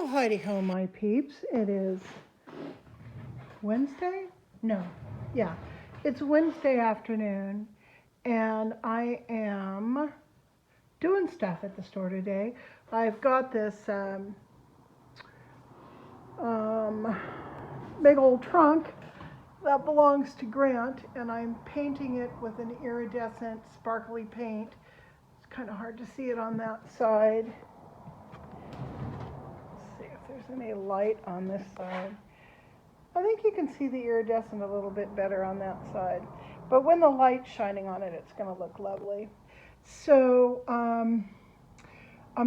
Well, Heidi ho, my peeps. It is Wednesday? No. Yeah. It's Wednesday afternoon, and I am doing stuff at the store today. I've got this um, big old trunk that belongs to Grant, and I'm painting it with an iridescent sparkly paint. It's kind of hard to see it on that side. Let's see if there's any light on this side. I think you can see the iridescent a little bit better on that side. But when the light's shining on it, it's going to look lovely. So I'm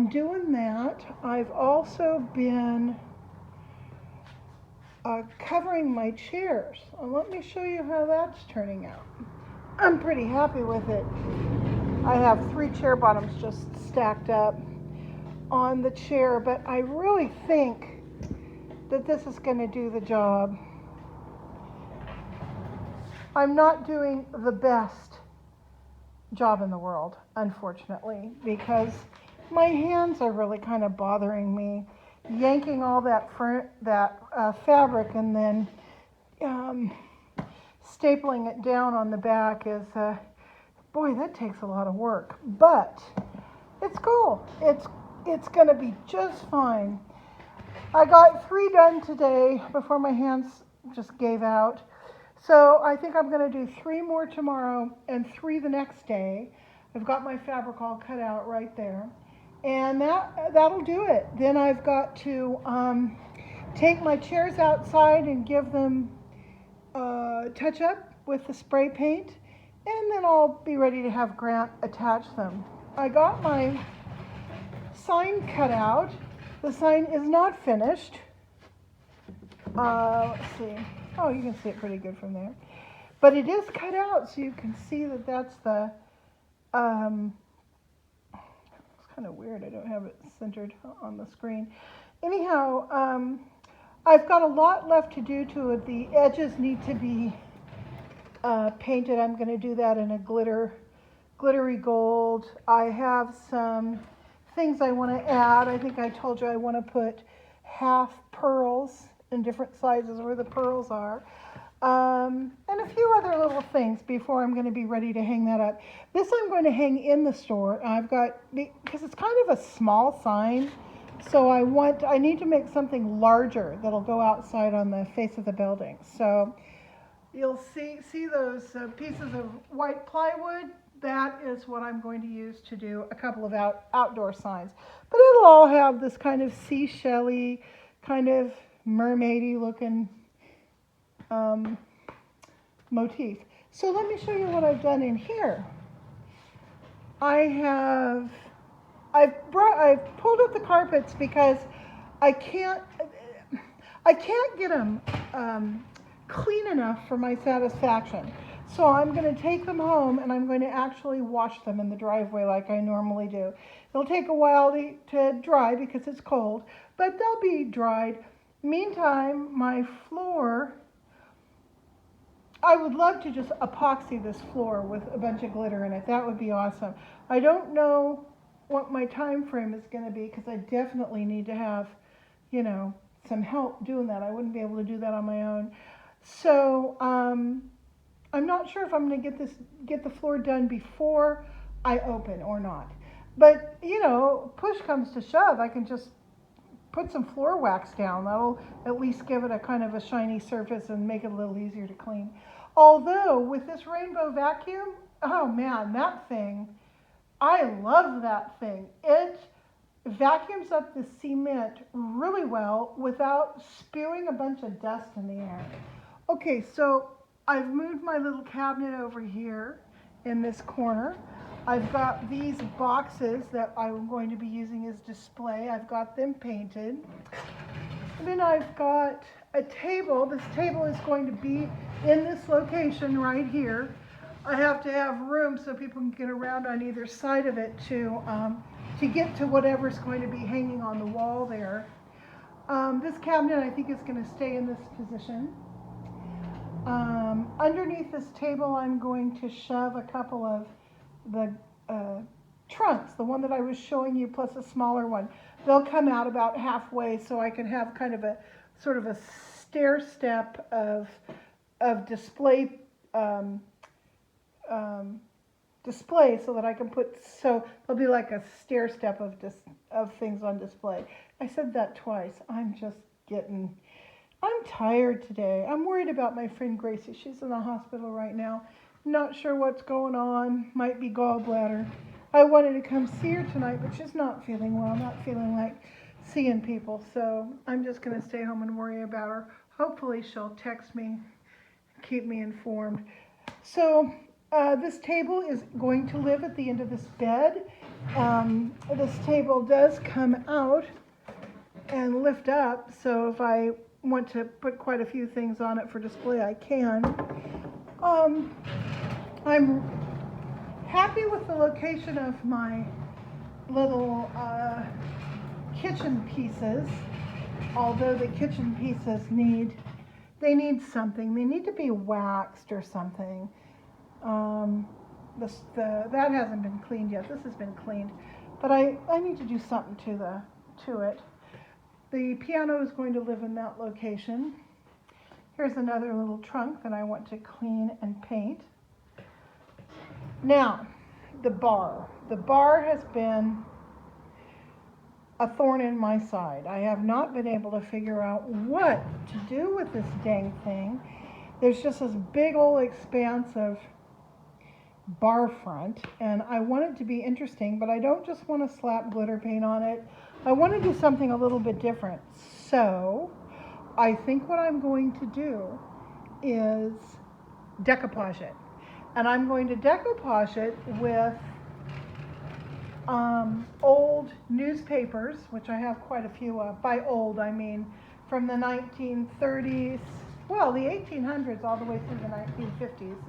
doing that. I've also been covering my chairs. Let me show you how that's turning out. I'm pretty happy with it. I have 3 chair bottoms just stacked up on the chair, but I really think that this is going to do the job. I'm not doing the best job in the world, unfortunately, because my hands are really kind of bothering me, yanking all that fabric and then stapling it down on the back is, boy, that takes a lot of work. But it's cool. It's going to be just fine. I got 3 done today before my hands just gave out. So I think I'm going to do 3 more tomorrow and 3 the next day. I've got my fabric all cut out right there. And that'll do it. Then I've got to take my chairs outside and give them touch up with the spray paint. And then I'll be ready to have Grant attach them. I got my sign cut out. The sign is not finished. Let's see. Oh, you can see it pretty good from there. But it is cut out, so you can see that that's the, it's kind of weird. I don't have it centered on the screen. Anyhow, I've got a lot left to do to it. The edges need to be painted. I'm going to do that in a glittery gold. I have some things I want to add. I think I told you I want to put half pearls in different sizes where the pearls are. And a few other little things before I'm going to be ready to hang that up. This I'm going to hang in the store. I've got, because it's kind of a small sign, so I need to make something larger that'll go outside on the face of the building. So you'll see those pieces of white plywood. That is what I'm going to use to do a couple of outdoor signs. But it'll all have this kind of seashell-y, kind of mermaidy looking motif. So let me show you what I've done in here. I've pulled up the carpets because I can't get them clean enough for my satisfaction. So I'm going to take them home and I'm going to actually wash them in the driveway like I normally do. It'll take a while to dry because it's cold, but they'll be dried. Meantime, my floor, I would love to just epoxy this floor with a bunch of glitter in it. That would be awesome. I don't know what my time frame is going to be because I definitely need to have, some help doing that. I wouldn't be able to do that on my own. So I'm not sure if I'm going to get the floor done before I open or not. But, push comes to shove, I can just put some floor wax down. That'll at least give it a kind of a shiny surface and make it a little easier to clean. Although with this rainbow vacuum, oh man, that thing, I love that thing. It vacuums up the cement really well without spewing a bunch of dust in the air. Okay, so I've moved my little cabinet over here in this corner. I've got these boxes that I'm going to be using as display. I've got them painted. And then I've got a table. This table is going to be in this location right here. I have to have room so people can get around on either side of it to get to whatever's going to be hanging on the wall there. This cabinet I think is going to stay in this position. Underneath this table I'm going to shove a couple of the trunks, the one that I was showing you plus a smaller one. They'll come out about halfway, so I can have kind of a sort of a stair step of display display so that I can put, so there'll be like a stair step of things on display. I said that twice. I'm tired today. I'm worried about my friend Gracie. She's in the hospital right now. Not sure what's going on. Might be gallbladder. I wanted to come see her tonight, but she's not feeling well. Not feeling like seeing people. So I'm just going to stay home and worry about her. Hopefully she'll text me, keep me informed. So this table is going to live at the end of this bed. This table does come out and lift up, so if I want to put quite a few things on it for display, I can. I'm happy with the location of my little kitchen pieces, although the kitchen pieces need something. They need to be waxed or something. That hasn't been cleaned yet. This has been cleaned, but I need to do something to it. The piano is going to live in that location. Here's another little trunk that I want to clean and paint. Now, the bar. The bar has been a thorn in my side. I have not been able to figure out what to do with this dang thing. There's just this big old expanse of bar front, and I want it to be interesting, but I don't just want to slap glitter paint on it. I want to do something a little bit different. So I think what I'm going to do is decoupage it. And I'm going to decoupage it with old newspapers, which I have quite a few of. By old, I mean from the 1930s, well, the 1800s all the way through the 1950s.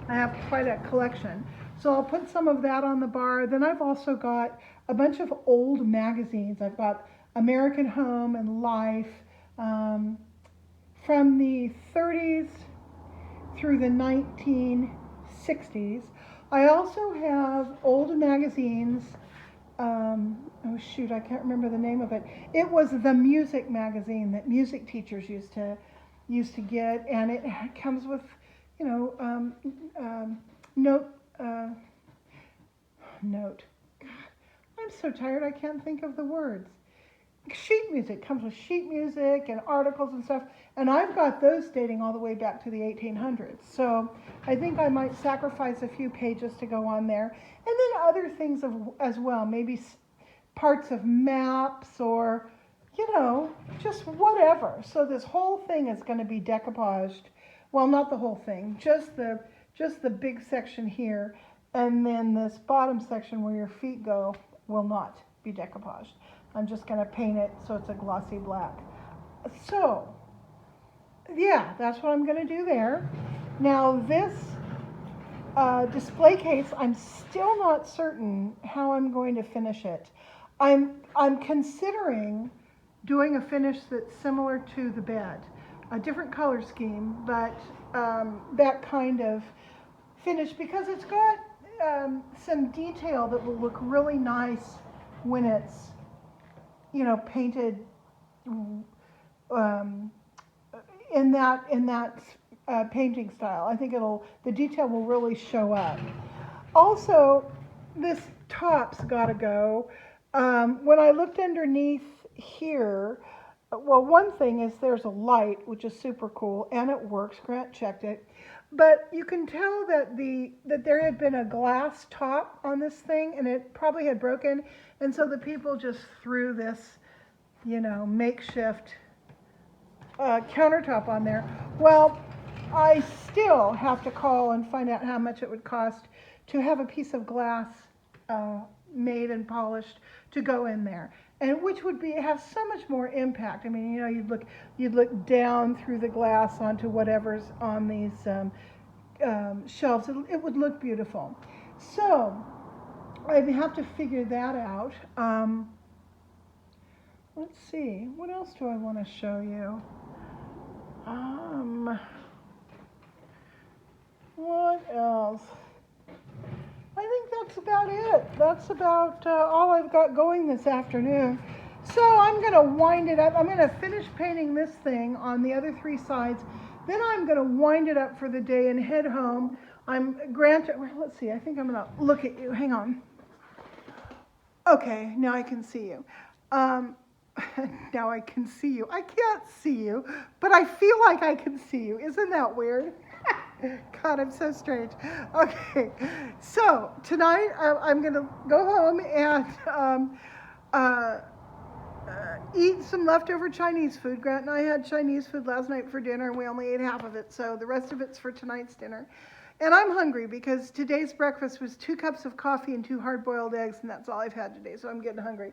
I have quite a collection. So I'll put some of that on the bar. Then I've also got a bunch of old magazines. I've got American Home and Life from the 30s through the 1960s. I also have old magazines. Oh shoot, I can't remember the name of it. It was the music magazine that music teachers used to get, and it comes with, you know, note. God, I'm so tired I can't think of the words. Sheet music comes with sheet music and articles and stuff, and I've got those dating all the way back to the 1800s. So I think I might sacrifice a few pages to go on there, and then other things as well, maybe parts of maps or, you know, just whatever. So this whole thing is going to be decoupaged. Well, not the whole thing, just the big section here, and then this bottom section where your feet go will not be decoupaged. I'm just going to paint it so it's a glossy black. So, yeah, that's what I'm going to do there. Now this display case, I'm still not certain how I'm going to finish it. I'm considering doing a finish that's similar to the bed, a different color scheme, but that kind of finish, because it's got some detail that will look really nice when it's, you know, painted in that painting style. I think the detail will really show up. Also, this top's got to go. When I looked underneath here, well, one thing is there's a light, which is super cool, and it works. Grant checked it. But you can tell that there had been a glass top on this thing, and it probably had broken, and so the people just threw this, you know, makeshift countertop on there. Well, I still have to call and find out how much it would cost to have a piece of glass made and polished to go in there, and which would have so much more impact. I mean, you know, you'd look down through the glass onto whatever's on these shelves. It would look beautiful. So I have to figure that out. Let's see, what else do I want to show you? What else? I think that's about it. That's about all I've got going this afternoon. So I'm going to wind it up. I'm going to finish painting this thing on the other three sides. Then I'm going to wind it up for the day and head home. Well, let's see, I think I'm going to look at you. Hang on. Okay, now I can see you. Now I can see you. I can't see you, but I feel like I can see you. Isn't that weird? God, I'm so strange. Okay, so tonight I'm going to go home and eat some leftover Chinese food. Grant and I had Chinese food last night for dinner, and we only ate half of it, so the rest of it's for tonight's dinner. And I'm hungry because today's breakfast was 2 cups of coffee and 2 hard-boiled eggs, and that's all I've had today, so I'm getting hungry.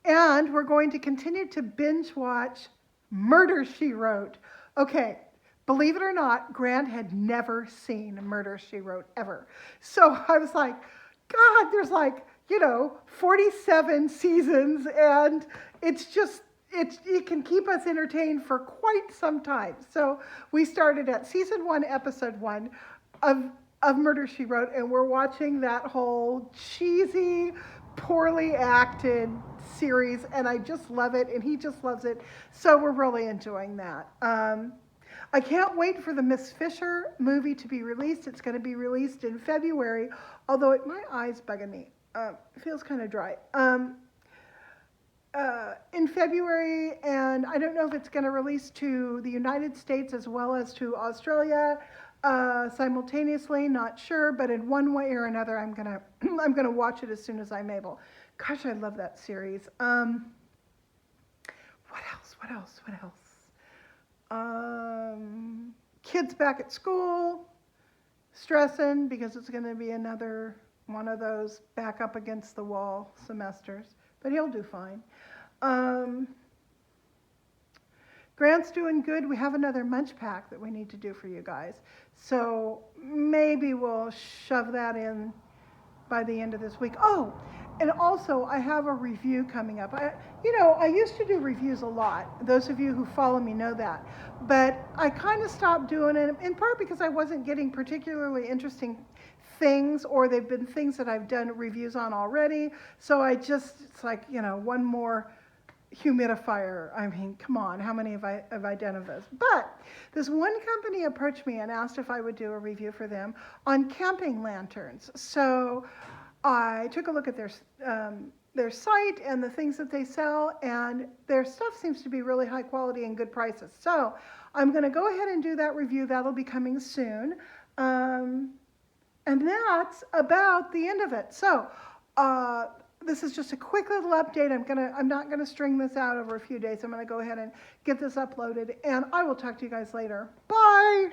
And we're going to continue to binge watch Murder, She Wrote. Okay, believe it or not, Grant had never seen Murder, She Wrote ever. So I was like, God, there's 47 seasons, and it can keep us entertained for quite some time. So we started at season 1, episode 1 of Murder, She Wrote, and we're watching that whole cheesy, poorly acted series, and I just love it, and he just loves it. So we're really enjoying that. I can't wait for the Miss Fisher movie to be released. It's going to be released in February, although my eye's bugging me. It feels kind of dry. In February, and I don't know if it's going to release to the United States as well as to Australia simultaneously. Not sure, but in one way or another, I'm gonna watch it as soon as I'm able. Gosh, I love that series. What else? Kids back at school, stressing because it's going to be another one of those back up against the wall semesters, but he'll do fine. Grant's doing good. We have another munch pack that we need to do for you guys. So maybe we'll shove that in by the end of this week. Oh, and also I have a review coming up. I used to do reviews a lot. Those of you who follow me know that. But I kind of stopped doing it, in part because I wasn't getting particularly interesting things, or they've been things that I've done reviews on already. So it's like, one more humidifier. I mean, come on, how many have I done of those? But this one company approached me and asked if I would do a review for them on camping lanterns. So I took a look at their site and the things that they sell, and their stuff seems to be really high quality and good prices. So I'm going to go ahead and do that review. That'll be coming soon. And that's about the end of it. So this is just a quick little update. I'm not gonna string this out over a few days. I'm gonna go ahead and get this uploaded, and I will talk to you guys later. Bye.